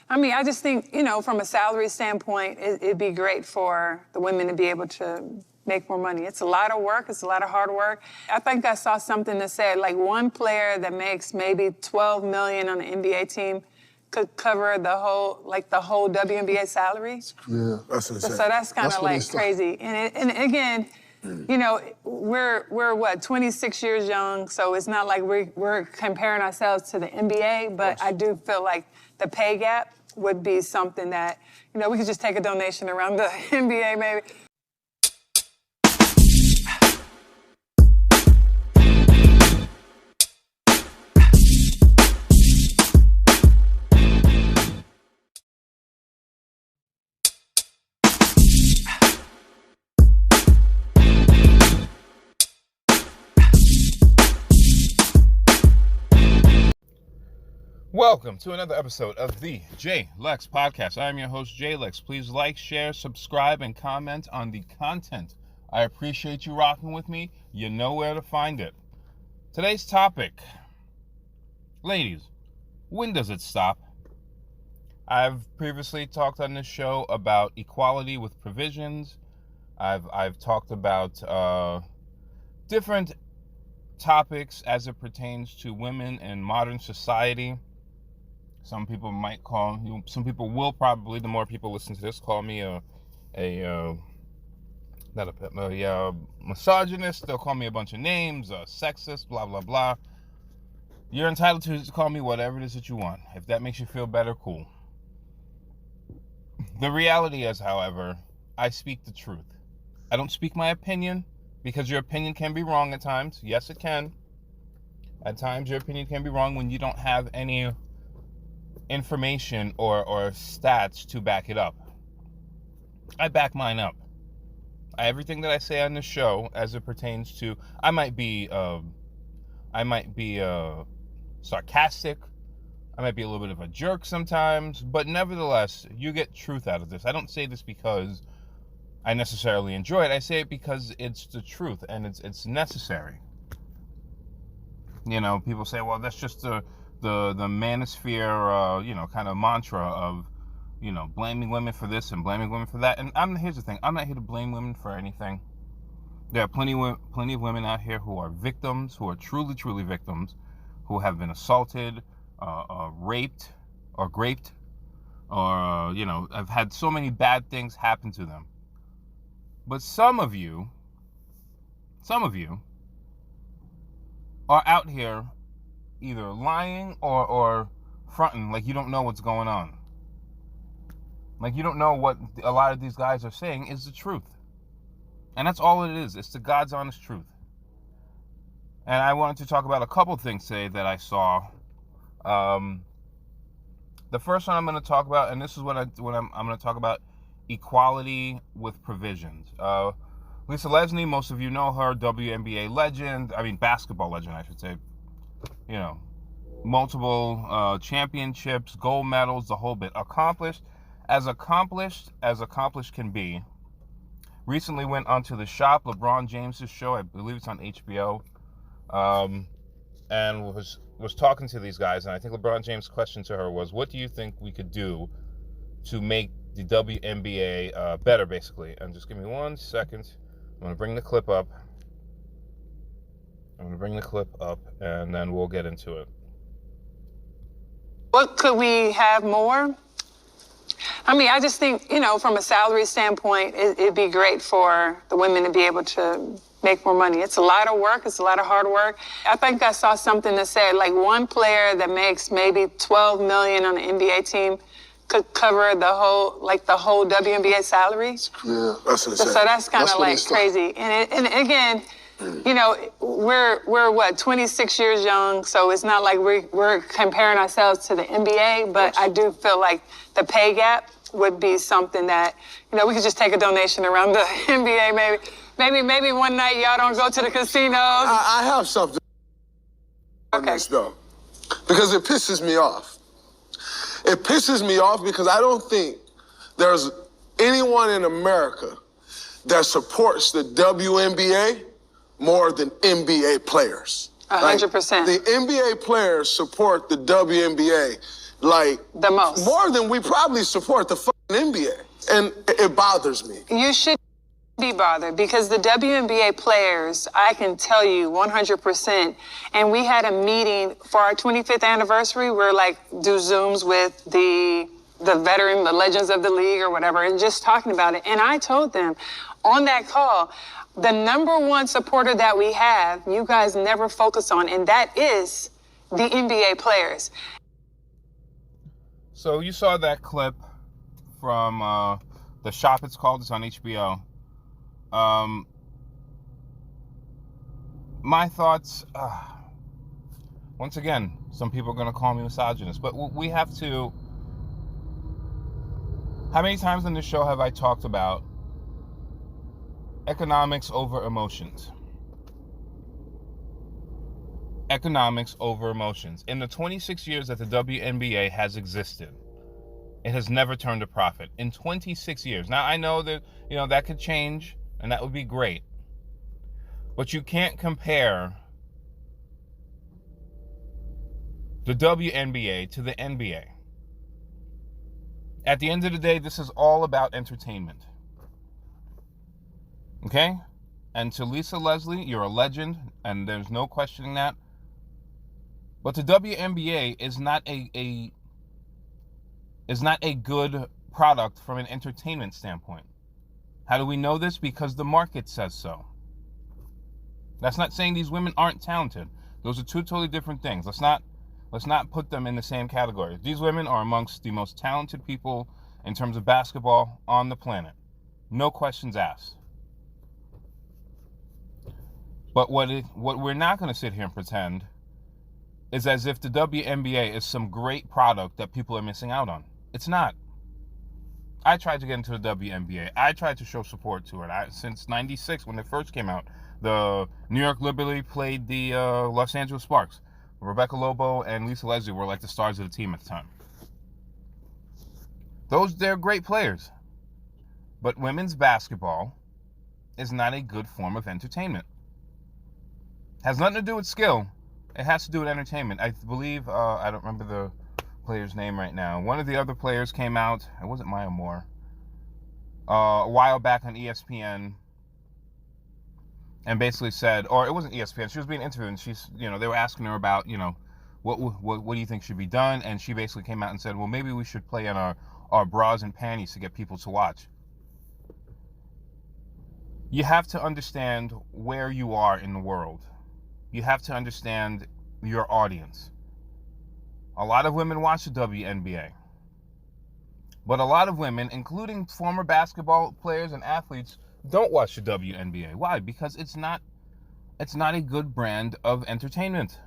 I mean, I just think, from a salary standpoint, it'd be great for the women to be able to make more money. It's a lot of work. It's a lot of hard work. I think I saw something that said, like, one player that makes maybe $12 million on an NBA team could cover the whole WNBA salary. Yeah, that's insane. So that's kind of like crazy. And again, we're what, 26 years young, so it's not like we're comparing ourselves to the NBA, but I do feel like the pay gap would be something that, we could just take a donation around the NBA maybe. Welcome to another episode of the Jay Lex Podcast. I am your host, Jay Lex. Please like, share, subscribe, and comment on the content. I appreciate you rocking with me. You know where to find it. Today's topic. Ladies, when does it stop? I've previously talked on this show about equality with provisions. I've talked about different topics as it pertains to women in modern society. Some people will probably, the more people listen to this, call me a misogynist. They'll call me a bunch of names, a sexist, blah, blah, blah. You're entitled to call me whatever it is that you want. If that makes you feel better, cool. The reality is, however, I speak the truth. I don't speak my opinion, because your opinion can be wrong at times. Yes, it can. At times, your opinion can be wrong when you don't have any information or stats to back it up. I back mine up. Everything that I say on this show, as it pertains to, I might be sarcastic. I might be a little bit of a jerk sometimes, but nevertheless, you get truth out of this. I don't say this because I necessarily enjoy it. I say it because it's the truth and it's necessary. People say, well, that's just the manosphere, kind of mantra of, blaming women for this and blaming women for that. And here's the thing. I'm not here to blame women for anything. There are plenty of women out here who are victims, who are truly, truly victims, who have been assaulted, raped, or graped, or, have had so many bad things happen to them. But some of you are out here either lying or fronting like you don't know what's going on. Like you don't know what a lot of these guys are saying is the truth. And that's all it is. It's the God's honest truth. And I wanted to talk about a couple things today that I saw. The first one I'm going to talk about, and this is what I'm going to talk about, equality with provisions. Lisa Leslie, most of you know her, WNBA basketball legend, I should say. Multiple championships, gold medals, the whole bit. Accomplished as can be. Recently went onto The Shop, LeBron James's show, I believe it's on HBO, and was talking to these guys, and I think LeBron James' question to her was, what do you think we could do to make the WNBA better, basically? And just give me 1 second. I'm going to bring the clip up. And then we'll get into it. What could we have more? I mean, I just think, from a salary standpoint, it'd be great for the women to be able to make more money. It's a lot of work. It's a lot of hard work. I think I saw something that said, like, one player that makes maybe $12 million on an NBA team could cover the whole WNBA salary. Yeah, that's insane. So that's kind of like crazy. And again, we're what, 26 years young, so it's not like we're comparing ourselves to the NBA, but I do feel like the pay gap would be something that, we could just take a donation around the NBA maybe one night y'all don't go to the casinos. I have something on this, though, because it pisses me off. It pisses me off because I don't think there's anyone in America that supports the WNBA more than NBA players. 100%. The NBA players support the WNBA like the most. More than we probably support the fucking NBA. And it bothers me. You should be bothered because the WNBA players, I can tell you 100%, and we had a meeting for our 25th anniversary. We're like, do Zooms with the veteran, the legends of the league or whatever, and just talking about it. And I told them on that call, the number one supporter that we have, you guys never focus on, and that is the NBA players. So you saw that clip from The Shop, it's called. It's on HBO. My thoughts, once again, some people are going to call me misogynist, but we have to, how many times on this show have I talked about economics over emotions? Economics over emotions. In the 26 years that the WNBA has existed, it has never turned a profit. In 26 years. Now, I know that, that could change, and that would be great. But you can't compare the WNBA to the NBA. At the end of the day, this is all about entertainment. Okay? And to Lisa Leslie, you're a legend, and there's no questioning that. But the WNBA is not a good product from an entertainment standpoint. How do we know this? Because the market says so. That's not saying these women aren't talented. Those are two totally different things. Let's not put them in the same category. These women are amongst the most talented people in terms of basketball on the planet. No questions asked. But what we're not going to sit here and pretend is as if the WNBA is some great product that people are missing out on. It's not. I tried to get into the WNBA. I tried to show support to it. Since 96, when it first came out, the New York Liberty played the Los Angeles Sparks. Rebecca Lobo and Lisa Leslie were like the stars of the team at the time. They're great players. But women's basketball is not a good form of entertainment. Has nothing to do with skill. It has to do with entertainment. I believe, I don't remember the player's name right now. One of the other players came out, it wasn't Maya Moore, a while back on ESPN, and basically said, or it wasn't ESPN, she was being interviewed, and she's, they were asking her about, what do you think should be done? And she basically came out and said, well, maybe we should play in our bras and panties to get people to watch. You have to understand where you are in the world. You have to understand your audience. A lot of women watch the WNBA. But a lot of women, including former basketball players and athletes, don't watch the WNBA. Why? Because it's not a good brand of entertainment.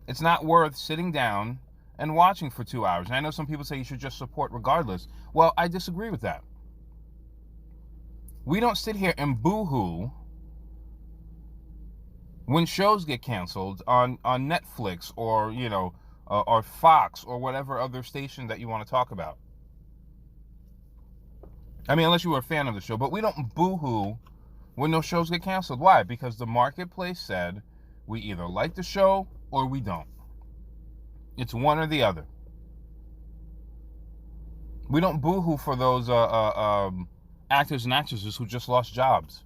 It's not worth sitting down and watching for 2 hours. And I know some people say you should just support regardless. Well, I disagree with that. We don't sit here and boo-hoo when shows get canceled on Netflix or, or Fox or whatever other station that you want to talk about. I mean, unless you were a fan of the show. But we don't boo-hoo when those shows get canceled. Why? Because the marketplace said we either like the show or we don't. It's one or the other. We don't boo-hoo for those actors and actresses who just lost jobs.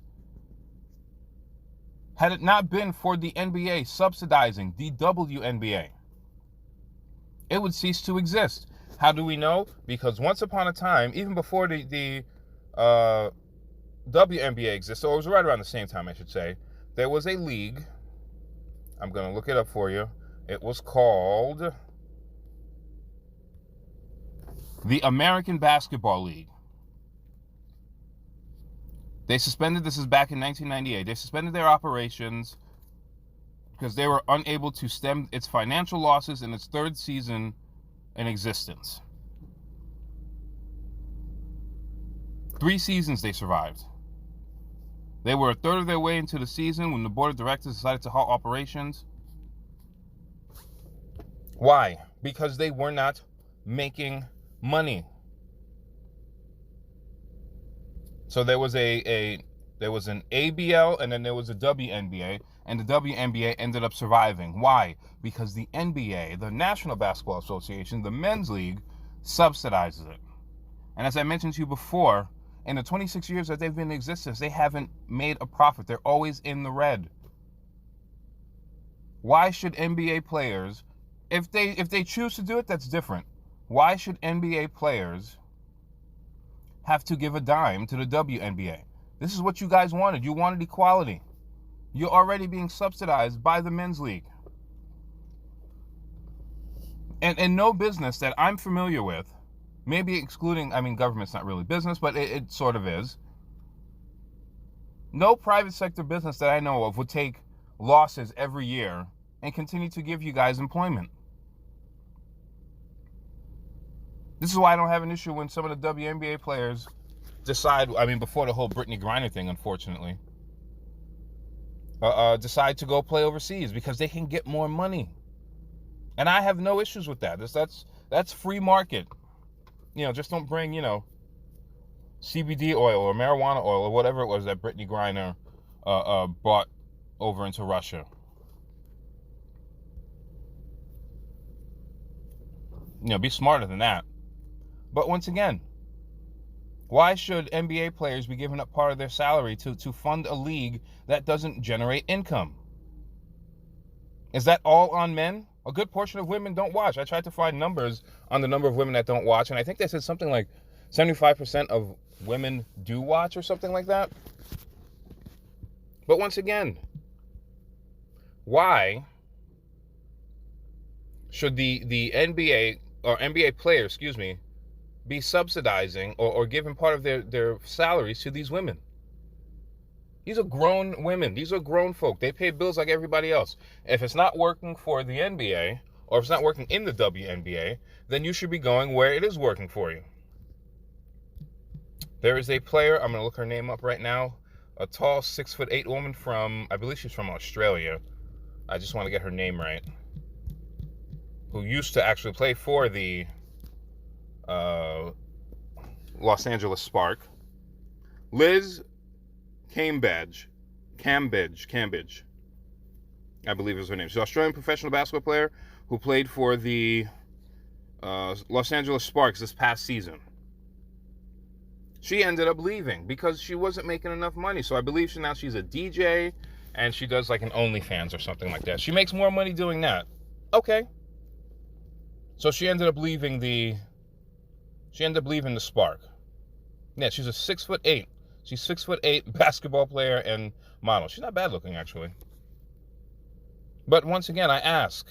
Had it not been for the NBA subsidizing the WNBA, it would cease to exist. How do we know? Because once upon a time, even before the WNBA existed, or it was right around the same time, I should say, there was a league. I'm going to look it up for you. It was called the American Basketball League. They suspended, this is back in 1998, they suspended their operations because they were unable to stem its financial losses in its third season in existence. 3 seasons they survived. They were a third of their way into the season when the board of directors decided to halt operations. Why? Because they were not making money. So there was a There was an ABL, and then there was a WNBA, and the WNBA ended up surviving. Why? Because the NBA, the National Basketball Association, the men's league, subsidizes it. And as I mentioned to you before, in the 26 years that they've been in existence, they haven't made a profit. They're always in the red. Why should NBA players, if they choose to do it, that's different. Why should NBA players have to give a dime to the WNBA? This is what you guys wanted. You wanted equality. You're already being subsidized by the men's league. And no business that I'm familiar with, maybe excluding, government's not really business, but it sort of is. No private sector business that I know of would take losses every year and continue to give you guys employment. This is why I don't have an issue when some of the WNBA players decide, before the whole Brittany Griner thing, unfortunately, decide to go play overseas because they can get more money. And I have no issues with that. That's free market. Just don't bring, CBD oil or marijuana oil or whatever it was that Brittany Griner brought over into Russia. Be smarter than that. But once again, why should NBA players be giving up part of their salary to fund a league that doesn't generate income? Is that all on men? A good portion of women don't watch. I tried to find numbers on the number of women that don't watch, and I think they said something like 75% of women do watch or something like that. But once again, why should the NBA, or NBA players, be subsidizing or giving part of their salaries to these women? These are grown women. These are grown folk. They pay bills like everybody else. If it's not working for the NBA, or if it's not working in the WNBA, then you should be going where it is working for you. There is a player, I'm going to look her name up right now, a tall 6'8" woman from, I believe she's from Australia. I just want to get her name right. Who used to actually play for the Los Angeles Spark. Liz Cambridge, I believe is her name. She's an Australian professional basketball player who played for the Los Angeles Sparks this past season. She ended up leaving because she wasn't making enough money. So I believe she's a DJ and she does like an OnlyFans or something like that. She makes more money doing that. Okay. So she ended up leaving the Spark. Yeah, she's a 6'8". She's 6'8" basketball player and model. She's not bad looking, actually. But once again, I ask,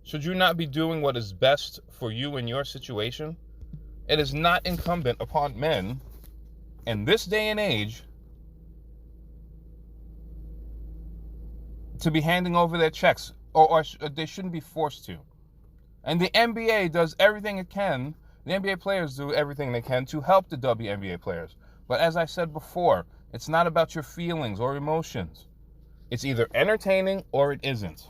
should you not be doing what is best for you in your situation? It is not incumbent upon men in this day and age to be handing over their checks, or they shouldn't be forced to. And the NBA does everything it can. The NBA players do everything they can to help the WNBA players. But as I said before, it's not about your feelings or emotions. It's either entertaining or it isn't.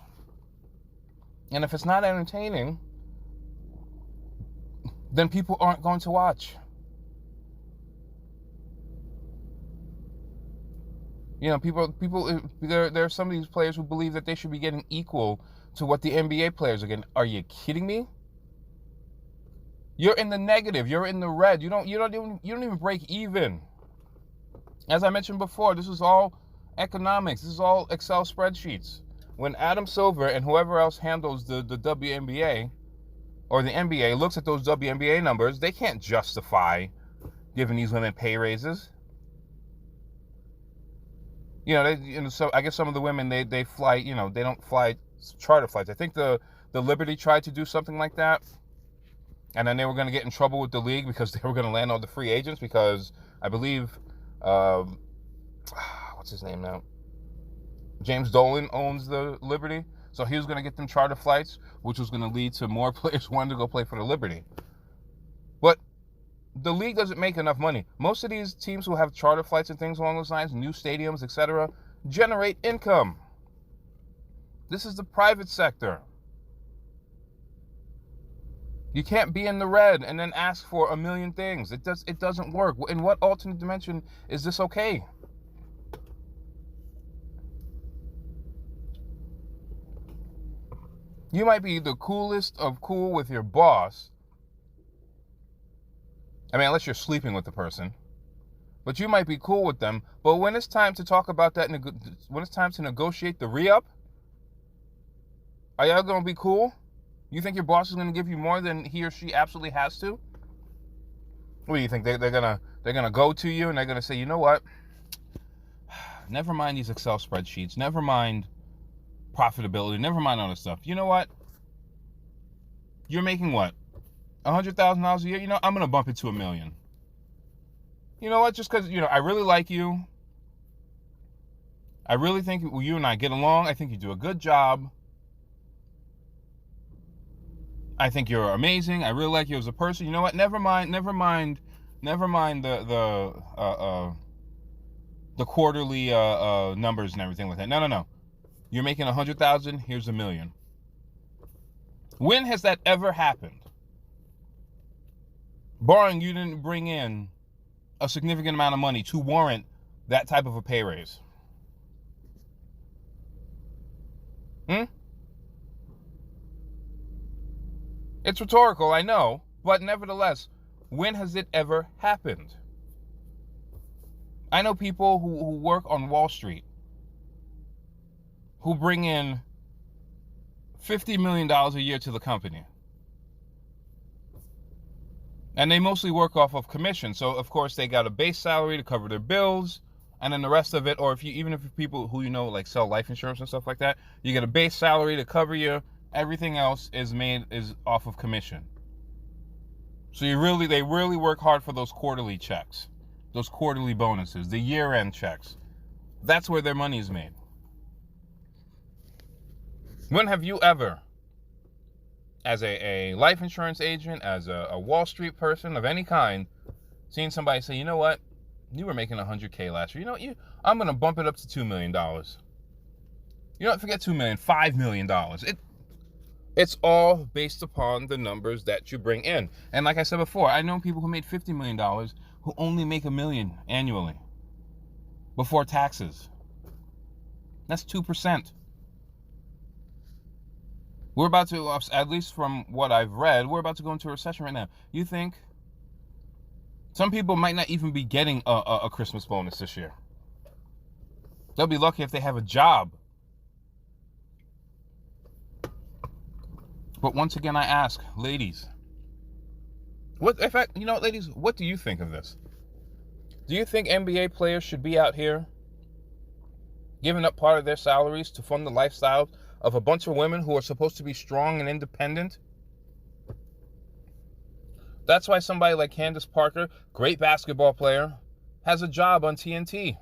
And if it's not entertaining, then people aren't going to watch. There are some of these players who believe that they should be getting equal to what the NBA players are getting. Are you kidding me? You're in the negative. You're in the red. You don't even break even. As I mentioned before, this is all economics. This is all Excel spreadsheets. When Adam Silver and whoever else handles the WNBA or the NBA looks at those WNBA numbers, they can't justify giving these women pay raises. So I guess some of the women they fly. They don't fly charter flights. I think the Liberty tried to do something like that. And then they were going to get in trouble with the league because they were going to land on the free agents because I believe, what's his name now? James Dolan owns the Liberty. So he was going to get them charter flights, which was going to lead to more players wanting to go play for the Liberty. But the league doesn't make enough money. Most of these teams who have charter flights and things along those lines, new stadiums, etc., generate income. This is the private sector. You can't be in the red and then ask for a million things. It doesn't work. In what alternate dimension is this okay? You might be the coolest of cool with your boss. I mean, unless you're sleeping with the person. But you might be cool with them. But when it's time to talk about that, when it's time to negotiate the re-up, are y'all going to be cool? You think your boss is going to give you more than he or she absolutely has to? What do you think? They're gonna go to you and they're gonna say, you know what? Never mind these Excel spreadsheets. Never mind profitability. Never mind all this stuff. You know what? You're making what? $100,000 a year? You know, I'm gonna bump it to $1 million. You know what? Just because, you know, I really like you. I really think you and I get along. I think you do a good job. I think you're amazing. I really like you as a person. You know what? Never mind the quarterly numbers and everything like that. No. You're making 100,000. Here's $1 million. When has that ever happened? Barring you didn't bring in a significant amount of money to warrant that type of a pay raise. It's rhetorical, I know, but nevertheless, when has it ever happened? I know people who work on Wall Street who bring in $50 million a year to the company. And they mostly work off of commission. So, of course, they got a base salary to cover their bills, and then the rest of it, or even if people who you know like sell life insurance and stuff like that, you get a base salary to cover you. Everything else is off of commission. So they really work hard for those quarterly checks, those quarterly bonuses, the year-end checks. That's where their money is made. When have you ever, as a life insurance agent, as a Wall Street person of any kind, seen somebody say, you know what, you were making $100K last year. You know, I'm going to bump it up to $2 million. You know, forget $2 million, $5 million. It's all based upon the numbers that you bring in. And like I said before, I know people who made $50 million who only make $1 million annually before taxes. That's 2%. We're about to, at least from what I've read, we're about to go into a recession right now. You think some people might not even be getting a Christmas bonus this year? They'll be lucky if they have a job. But once again, I ask, ladies, ladies, what do you think of this? Do you think NBA players should be out here giving up part of their salaries to fund the lifestyle of a bunch of women who are supposed to be strong and independent? That's why somebody like Candace Parker, great basketball player, has a job on TNT.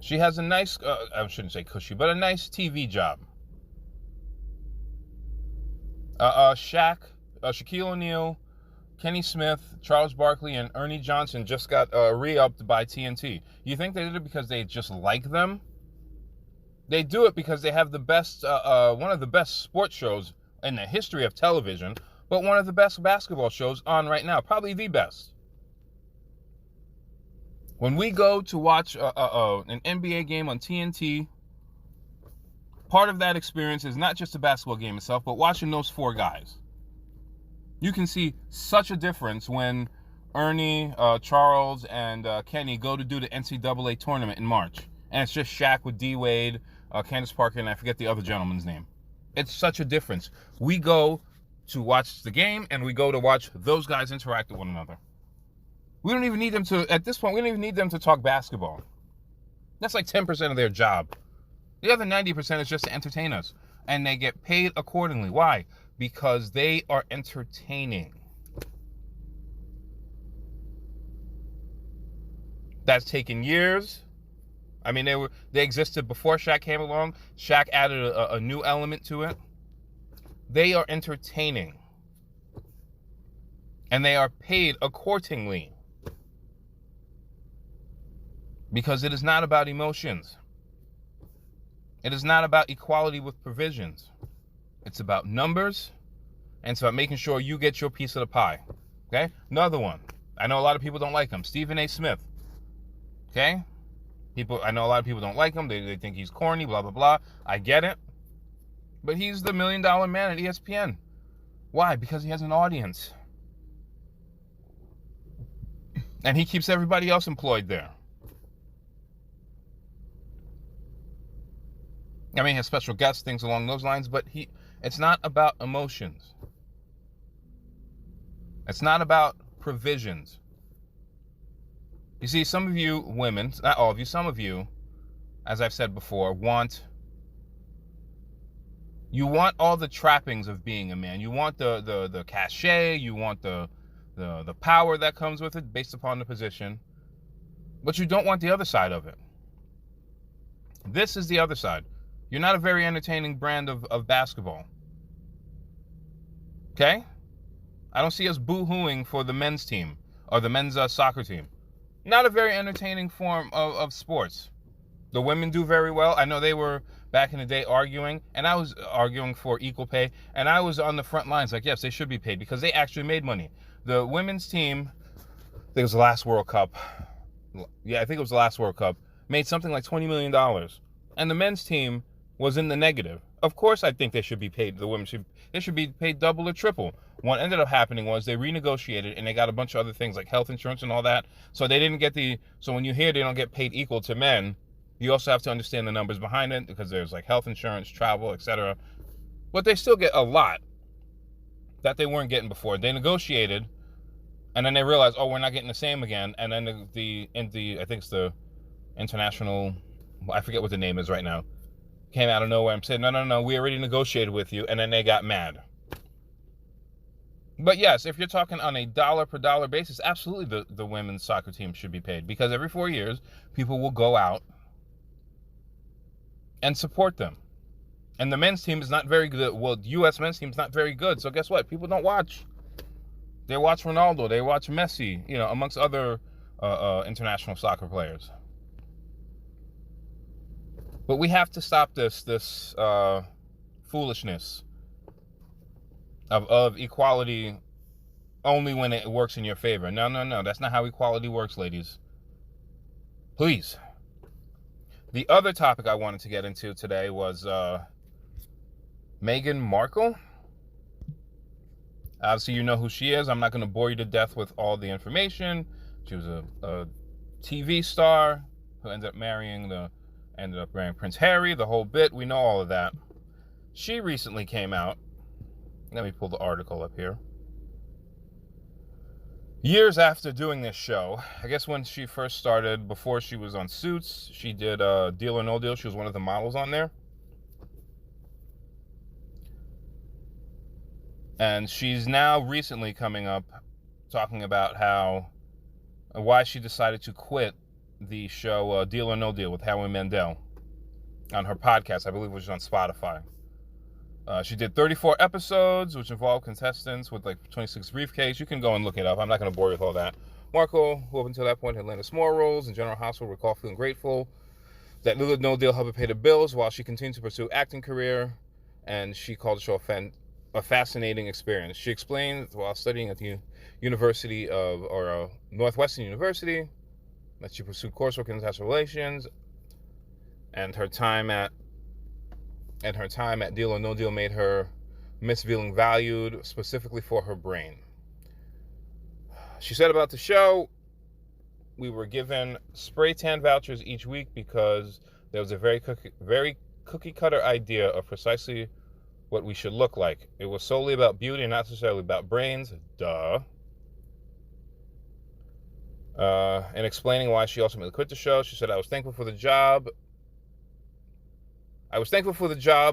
She has a nice, I shouldn't say cushy, but a nice TV job. Shaquille O'Neal, Kenny Smith, Charles Barkley, and Ernie Johnson just got re-upped by TNT. You think they did it because they just like them? They do it because they have the best, one of the best sports shows in the history of television, but one of the best basketball shows on right now, probably the best. When we go to watch an NBA game on TNT, part of that experience is not just the basketball game itself, but watching those four guys. You can see such a difference when Ernie, Charles, and Kenny go to do the NCAA tournament in March. And it's just Shaq with D-Wade, Candace Parker, and I forget the other gentleman's name. It's such a difference. We go to watch the game, and we go to watch those guys interact with one another. We don't even need them to, at this point, we don't even need them to talk basketball. That's like 10% of their job. The other 90% is just to entertain us. And they get paid accordingly. Why? Because they are entertaining. That's taken years. I mean, they existed before Shaq came along. Shaq added a new element to it. They are entertaining. And they are paid accordingly. Because it is not about emotions. It is not about equality with provisions. It's about numbers, and it's about making sure you get your piece of the pie. Okay? Another one. I know a lot of people don't like him. Stephen A. Smith. Okay? I know a lot of people don't like him. They think he's corny, blah, blah, blah. I get it. But he's the $1 million man at ESPN. Why? Because he has an audience. And he keeps everybody else employed there. I mean, he has special guests, things along those lines, but it's not about emotions. It's not about provisions. You see, some of you women, not all of you, some of you, as I've said before, want all the trappings of being a man. You want the cachet, you want the power that comes with it based upon the position, but you don't want the other side of it. This is the other side. You're not a very entertaining brand of basketball. Okay? I don't see us boo-hooing for the men's team or the men's soccer team. Not a very entertaining form of sports. The women do very well. I know they were back in the day arguing, and I was arguing for equal pay, and I was on the front lines like, yes, they should be paid because they actually made money. The women's team, I think it was the last World Cup. Yeah, I think it was the last World Cup. Made something like $20 million. And the men's team was in the negative. Of course, I think they should be paid. They should be paid double or triple. What ended up happening was they renegotiated and they got a bunch of other things like health insurance and all that. So they didn't get so when you hear they don't get paid equal to men, you also have to understand the numbers behind it because there's like health insurance, travel, etc. But they still get a lot that they weren't getting before. They negotiated and then they realized, oh, we're not getting the same again. And then I think it's the international, I forget what the name is right now, came out of nowhere and said, no, we already negotiated with you. And then they got mad. But yes, if you're talking on a dollar per dollar basis, absolutely the women's soccer team should be paid because every 4 years, people will go out and support them. And the men's team is not very good. Well, the U.S. men's team is not very good. So guess what? People don't watch. They watch Ronaldo. They watch Messi, amongst other international soccer players. But we have to stop this foolishness of equality only when it works in your favor. No. That's not how equality works, ladies. Please. The other topic I wanted to get into today was Meghan Markle. Obviously, you know who she is. I'm not going to bore you to death with all the information. She was a TV star who ended up marrying Prince Harry, the whole bit. We know all of that. She recently came out. Let me pull the article up here. Years after doing this show, I guess when she first started, before she was on Suits, she did Deal or No Deal. She was one of the models on there. And she's now recently coming up talking about why she decided to quit the show Deal or No Deal with Howie Mandel on her podcast, I believe, which is on Spotify. She did 34 episodes, which involved contestants with like 26 briefcase. You can go and look it up. I'm not going to bore you with all that. Markle, who up until that point had landed small roles in General Hospital, recall feeling grateful that Deal or No Deal helped her pay the bills while she continued to pursue acting career, and she called the show a fascinating experience. She explained while studying at the Northwestern University that she pursued coursework in international relations, and her time at Deal or No Deal made her miss feeling valued specifically for her brain. She said about the show, we were given spray tan vouchers each week because there was a very cookie cutter idea of precisely what we should look like. It was solely about beauty and not necessarily about brains. Duh. In explaining why she ultimately quit the show, she said, I was thankful for the job,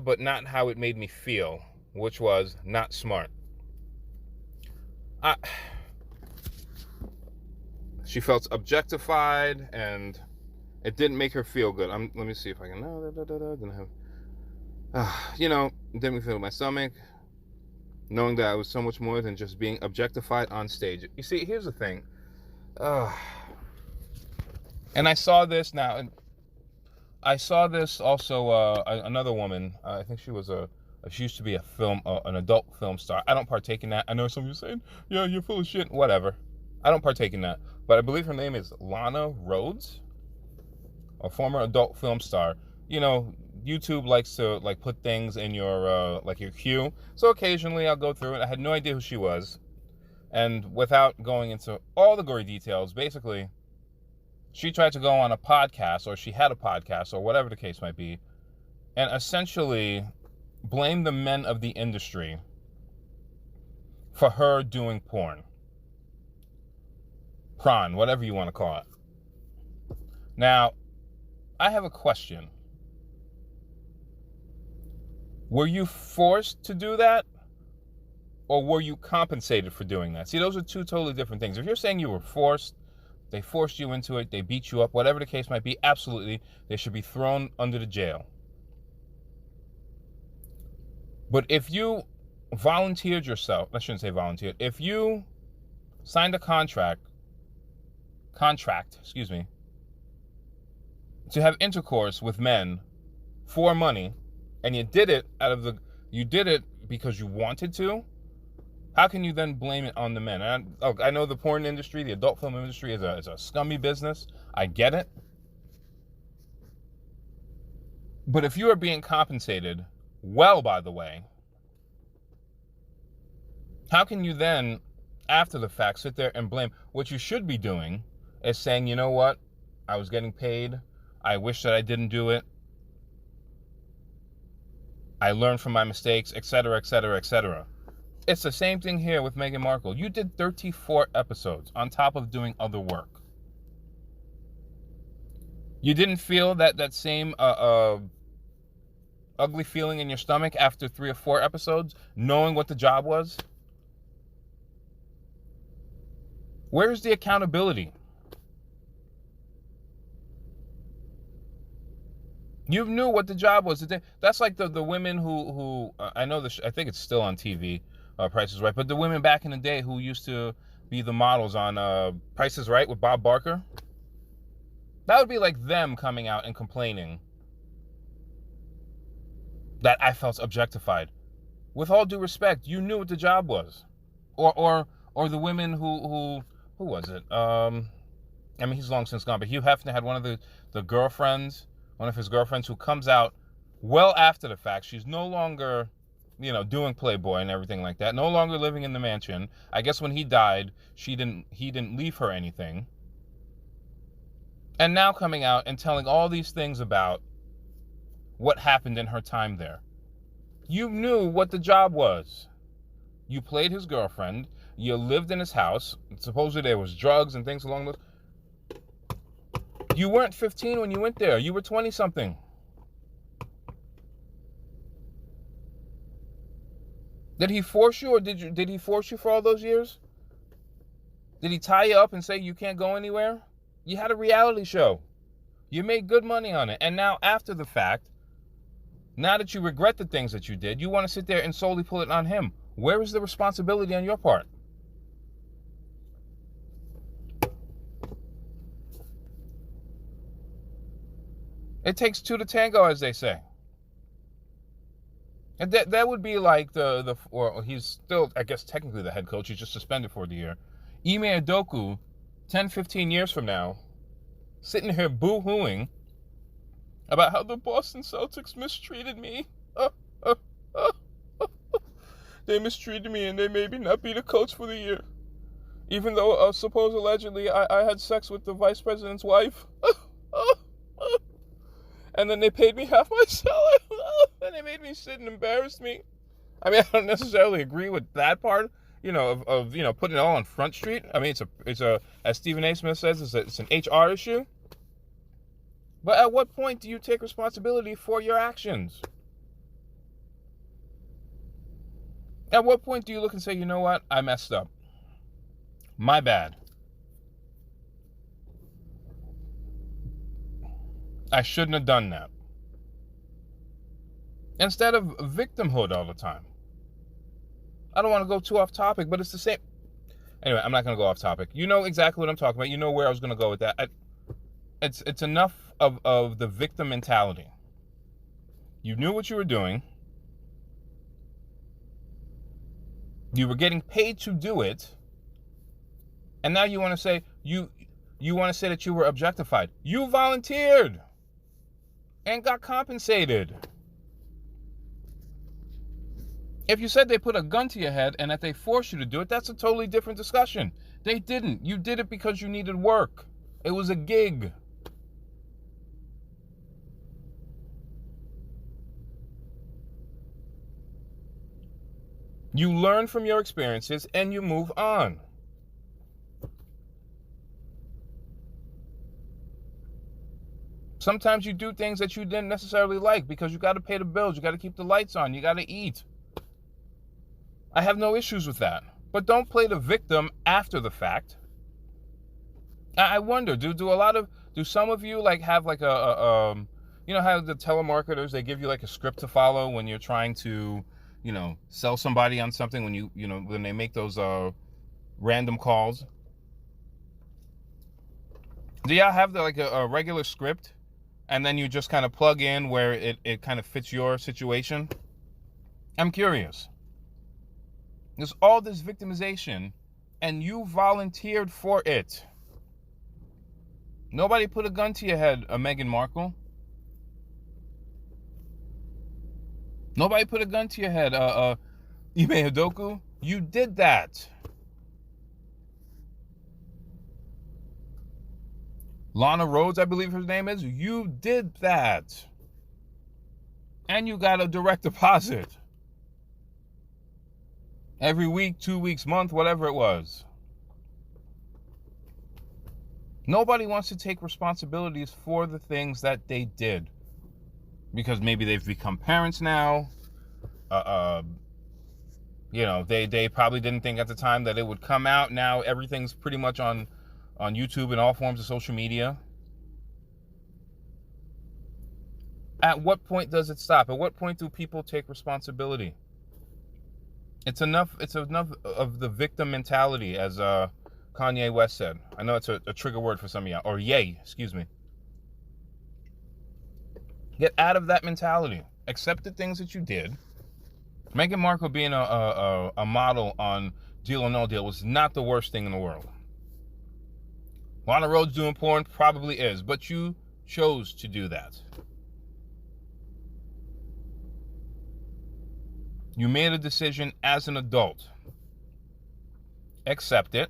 but not how it made me feel, which was not smart. She felt objectified, and it didn't make her feel good. Let me see if I can. Didn't make me feel my stomach, knowing that I was so much more than just being objectified on stage. You see, here's the thing. And I saw this now. I saw this also, another woman, I think she was a She used to be an adult film star. I don't partake in that. I know some of you saying, yeah, you're full of shit. Whatever. I don't partake in that. But I believe her name is Lana Rhoades, a former adult film star. You know, YouTube likes to like put things in your your queue. So occasionally I'll go through it. I had no idea who she was. And without going into all the gory details, basically, she tried to go on a podcast, or she had a podcast, or whatever the case might be, and essentially blame the men of the industry for her doing porn. Prawn, whatever you want to call it. Now, I have a question. Were you forced to do that? Or were you compensated for doing that? See, those are two totally different things. If you're saying you were forced, they forced you into it, they beat you up, whatever the case might be, absolutely, they should be thrown under the jail. But if you volunteered yourself, I shouldn't say volunteered, if you signed a contract, to have intercourse with men for money, and you did it because you wanted to, how can you then blame it on the men? And I know the porn industry, the adult film industry is a scummy business. I get it. But if you are being compensated, well, by the way, how can you then, after the fact, sit there and blame? What you should be doing is saying, you know what? I was getting paid. I wish that I didn't do it. I learned from my mistakes, etc., etc., etc. It's the same thing here with Meghan Markle. You did 34 episodes on top of doing other work. You didn't feel that same ugly feeling in your stomach after 3 or 4 episodes, knowing what the job was? Where's the accountability? You knew what the job was. That's like the women who I know I think it's still on TV, Price is Right, but the women back in the day who used to be the models on Price is Right with Bob Barker. That would be like them coming out and complaining that I felt objectified. With all due respect, you knew what the job was. Or the women who was it? I mean, he's long since gone, but Hugh Hefner had one of the girlfriends, one of his girlfriends who comes out well after the fact. She's no longer, doing Playboy and everything like that. No longer living in the mansion. I guess when he died, he didn't leave her anything. And now coming out and telling all these things about what happened in her time there. You knew what the job was. You played his girlfriend. You lived in his house. Supposedly there was drugs and things along those. You weren't 15 when you went there. You were 20-something. Did he force you, or did he force you for all those years? Did he tie you up and say you can't go anywhere? You had a reality show. You made good money on it. And now after the fact, now that you regret the things that you did, you want to sit there and solely pull it on him. Where is the responsibility on your part? It takes two to tango, as they say. And that would be like or he's still, I guess, technically the head coach. He's just suspended for the year. Ime Udoka, 10, 15 years from now, sitting here boo-hooing about how the Boston Celtics mistreated me. They mistreated me and they made me not be the coach for the year. Even though, allegedly, I had sex with the vice president's wife. And then they paid me half my salary. And they made me sit and embarrassed me. I mean, I don't necessarily agree with that part, of putting it all on Front Street. I mean, it's a as Stephen A. Smith says, it's an HR issue. But at what point do you take responsibility for your actions? At what point do you look and say, you know what, I messed up. My bad. I shouldn't have done that. Instead of victimhood all the time. I don't want to go too off topic, but it's the same. Anyway, I'm not going to go off topic. You know exactly what I'm talking about. You know where I was going to go with that. It's enough of the victim mentality. You knew what you were doing. You were getting paid to do it. And now you want to say you want to say that you were objectified. You volunteered and got compensated. If you said they put a gun to your head and that they forced you to do it, that's a totally different discussion. They didn't. You did it because you needed work. It was a gig. You learn from your experiences and you move on. Sometimes you do things that you didn't necessarily like because you got to pay the bills, you got to keep the lights on, you got to eat. I have no issues with that. But don't play the victim after the fact. I wonder, do some of you like have like you know how the telemarketers, they give you like a script to follow when you're trying to, you know, sell somebody on something, when you know, when they make those random calls? Do y'all have like a regular script and then you just kind of plug in where it kind of fits your situation? I'm curious. There's all this victimization and you volunteered for it. Nobody put a gun to your head, Meghan Markle. Nobody put a gun to your head, Ime Hidoku. You did that. Lana Rhodes, I believe her name is. You did that. And you got a direct deposit. Every week, 2 weeks, month, whatever it was. Nobody wants to take responsibilities for the things that they did. Because maybe they've become parents now. You know, they probably didn't think at the time that it would come out. Now everything's pretty much on YouTube and all forms of social media. At what point does it stop? At what point do people take responsibility? It's enough of the victim mentality, as Kanye West said. I know it's a trigger word for some of y'all. Or yay, excuse me. Get out of that mentality. Accept the things that you did. Meghan Markle being a model on Deal or No Deal was not the worst thing in the world. Lana Rhodes doing porn probably is, but you chose to do that. You made a decision as an adult. Accept it.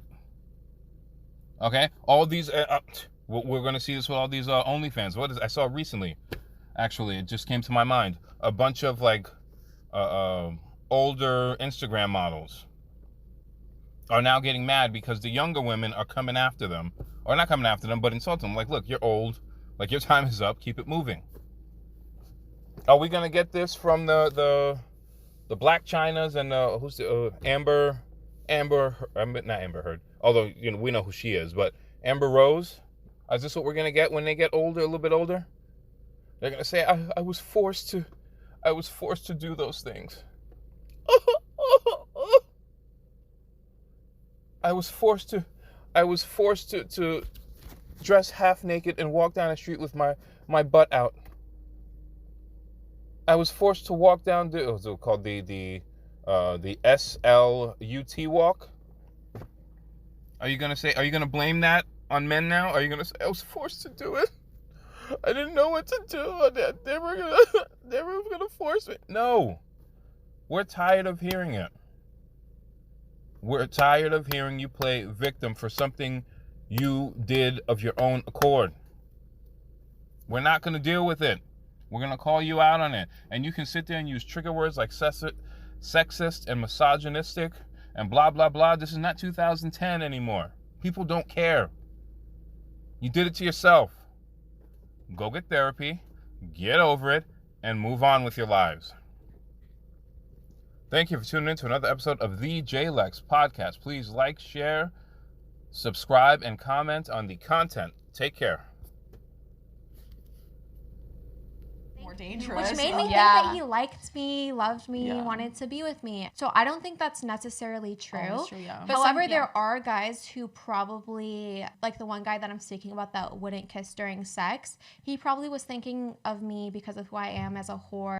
Okay? All these, we're going to see this with all these OnlyFans. I saw recently, actually, it just came to my mind, a bunch of like older Instagram models are now getting mad because the younger women are coming after them, or not coming after them, but insulting them. Like, look, you're old. Like, your time is up. Keep it moving. Are we going to get this from the Black Chinas and who's the Amber, not Amber Heard, although, you know, we know who she is, but Amber Rose? Is this what we're going to get when they get older, a little bit older? They're going to say, I was forced to do those things. I was forced to dress half naked and walk down the street with my butt out. I was forced to walk down what's it called, the SLUT walk. Are you gonna blame that on men now? Are you gonna say I was forced to do it? I didn't know what to do. They were gonna force me. No, we're tired of hearing it. We're tired of hearing you play victim for something you did of your own accord. We're not gonna deal with it. We're going to call you out on it. And you can sit there and use trigger words like sexist and misogynistic and blah, blah, blah. This is not 2010 anymore. People don't care. You did it to yourself. Go get therapy, get over it, and move on with your lives. Thank you for tuning in to another episode of the Jay Lex Podcast. Please like, share, subscribe, and comment on the content. Take care. More dangerous. Which made me think that he liked me, loved me, wanted to be with me. So I don't think that's necessarily true. That's true, yeah. However, there are guys who probably, like the one guy that I'm speaking about that wouldn't kiss during sex, he probably was thinking of me because of who I am as a whore.